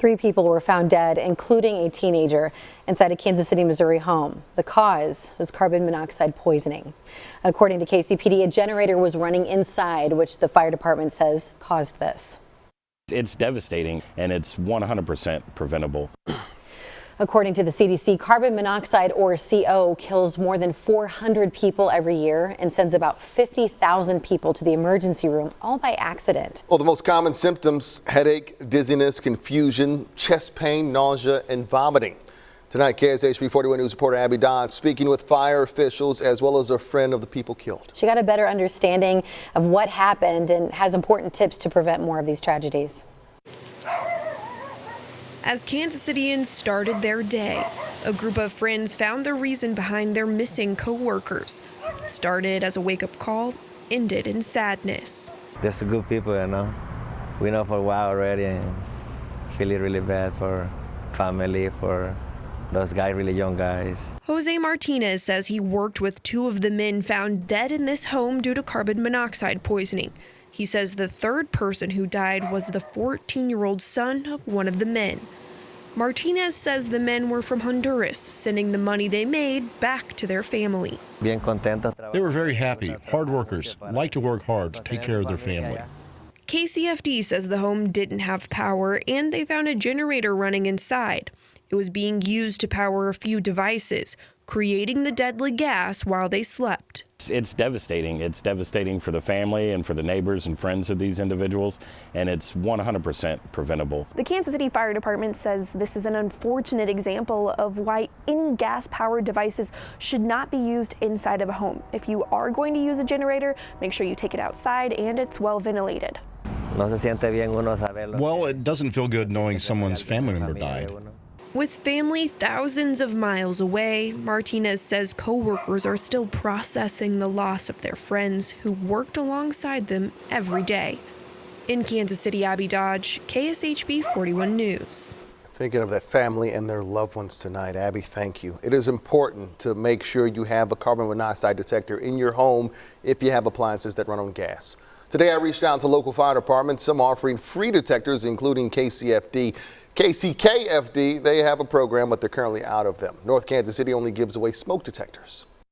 3 people were found dead, including a teenager, inside a Kansas City, Missouri home. The cause was carbon monoxide poisoning. According to KCPD, a generator was running inside, which the fire department says caused this. It's devastating, and it's 100% preventable. According to the CDC, carbon monoxide, or CO, kills more than 400 people every year and sends about 50,000 people to the emergency room, all by accident. Well, the most common symptoms: headache, dizziness, confusion, chest pain, nausea, and vomiting. Tonight, KSHB 41 News reporter Abby Dodge speaking with fire officials as well as a friend of the people killed. She got a better understanding of what happened and has important tips to prevent more of these tragedies. As Kansas Cityans started their day, a group of friends found the reason behind their missing co-workers. It started as a wake-up call, ended in sadness. They're good people, you know. We know for a while already, and feeling really bad for family, for those guys, really young guys. Jose Martinez says he worked with 2 of the men found dead in this home due to carbon monoxide poisoning. He says the third person who died was the 14-year-old son of one of the men. Martinez says the men were from Honduras, sending the money they made back to their family. They were very happy, hard workers, like to work hard to take care of their family. KCFD says the home didn't have power and they found a generator running inside. It was being used to power a few devices, creating the deadly gas while they slept. It's devastating. It's devastating for the family and for the neighbors and friends of these individuals, and it's 100% preventable. The Kansas City Fire Department says this is an unfortunate example of why any gas-powered devices should not be used inside of a home. If you are going to use a generator, make sure you take it outside and it's well ventilated. Well, it doesn't feel good knowing someone's family member died. With family thousands of miles away, Martinez says co-workers are still processing the loss of their friends who worked alongside them every day. In Kansas City, Abby Dodge, KSHB 41 News. Thinking of that family and their loved ones tonight. Abby, thank you. It is important to make sure you have a carbon monoxide detector in your home if you have appliances that run on gas. Today I reached out to local fire departments, some offering free detectors, including KCFD. KCKFD, they have a program, but they're currently out of them. North Kansas City only gives away smoke detectors.